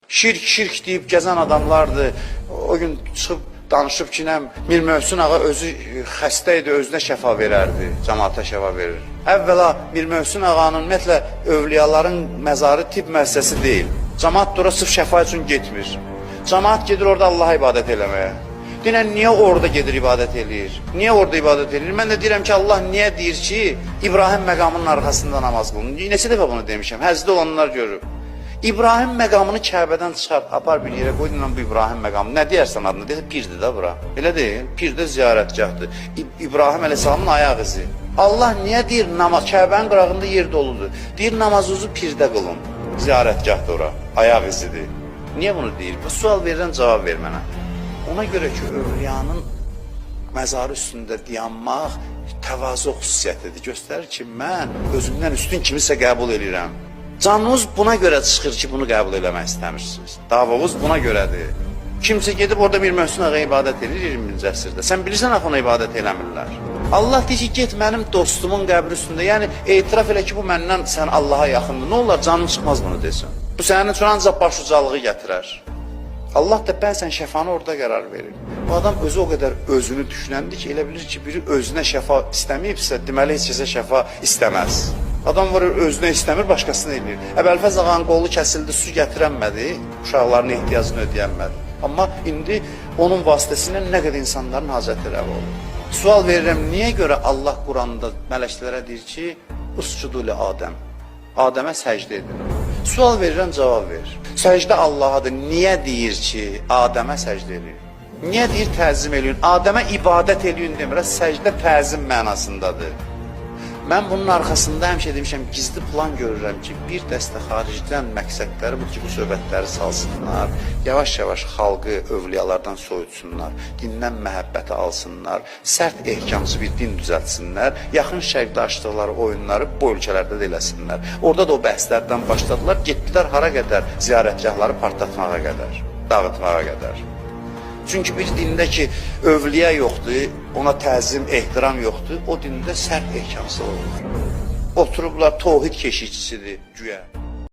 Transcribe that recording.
Şirk, şirk deyib gəzən adamlardır. O gün çıxıb danışıb ki, Mir Möhsün ağa özü xəstə idi, özünə şəfa verərdi, cəmaata şəfa verir. Əvvəla Mir Möhsün ağanın ümumiyyətlə övliyaların məzarı tibb müəssisəsi deyil. Cəmaat da ora sırf şəfa üçün getmir. Cəmaat gedir orada Allaha ibadət eləməyə. Deyirəm, niyə orada gedir ibadət eləyir? Niyə orada ibadət eləyir? Mən də deyirəm ki, Allah niyə deyir ki, İbrahim məqamının arxasında namaz qılın? Neçə dəfə bunu demişəm, həzdə olanlar görüb. İbrahim məqamını Kəbədən çıxar, apar bir yerə qoydun bu İbrahim məqamı. Nə deyərsən adına? Deyir, pirdir də bura. Elə deyil, pirdə ziyarətgahdır. İbrahim əleyhissalamın ayaq izi. Allah niyə deyir, Kəbənin qırağında yer doludur? Deyir, namazınızı pirdə qılın. Ziyarətgahdır ora, ayaq izidir. Niyə bunu deyir? Bu sual verirəm, cavab ver mənə. Ona görə ki, övliyanın məzarı üstündə dayanmaq təvazö xüsusiyyətidir. Göstərir ki, mən özümdən üstün kimisə qəbul edirəm. Canınız buna görə çıxır ki, bunu qəbul eləmək istəmirsiniz. Davamız buna görədir. Kimsə gedib orada Mir Möhsün ağa ibadət edir 20-ci əsrdə. Sən bilirsən axı ona ibadət eləmirlər. Allah deyir ki, get mənim dostumun qəbri üstündə. Yəni, etiraf elə ki, bu məndən sən Allaha yaxındır. Nə olar, canın çıxmaz bunu desin. Bu sənin üçün ancaq başucalığı gətirər. Allah da bəzən şəfanı orada qərar verir. Bu adam özü o qədər özünü düşünəndi ki, elə bilir ki, biri özünə şəfa istəməyibsə, deməli heç kəsə şəfa istəməz. Adam var, özünə istəmir, başqasını eləyir. Əbəlfəz ağanın qolu kəsildi, su gətirənmədi, uşaqların ehtiyacını ödəyənmədi. Amma indi onun vasitəsilə nə qədər insanların hacəti rəva olur. Sual verirəm, niyə görə Allah Quranda mələklərə deyir ki, uscudu li Adəm, Adəmə səcdə edin. Sual verirəm, cavab ver. Səcdə Allahadır, niyə deyir ki, Adəmə səcdə edin? Niyə deyir təzim eləyin? Adəmə ibadət eləyin demirə, səcdə təzim mənasındadır. Mən bunun arxasında həmişə demişəm, gizli plan görürəm ki, bir dəstə xaricdən məqsədləri bu ki, bu söhbətləri salsınlar, yavaş-yavaş xalqı övliyalardan soyutsunlar, dindən məhəbbəti alsınlar, sərt ehkamcı bir din düzəltsinlər, yaxın şərqdə açdıqları oyunları bu ölkələrdə də eləsinlər. Orada da o bəhslərdən başladılar, getdilər hara qədər, ziyarətgahları partlatmağa qədər, dağıtmağa qədər. Çünki bir dində ki, övliya yoxdur, ona təzim, ehtiram yoxdur, o dində sərt ehkamsız olur. Oturublar, tohid keşikçisidir güya.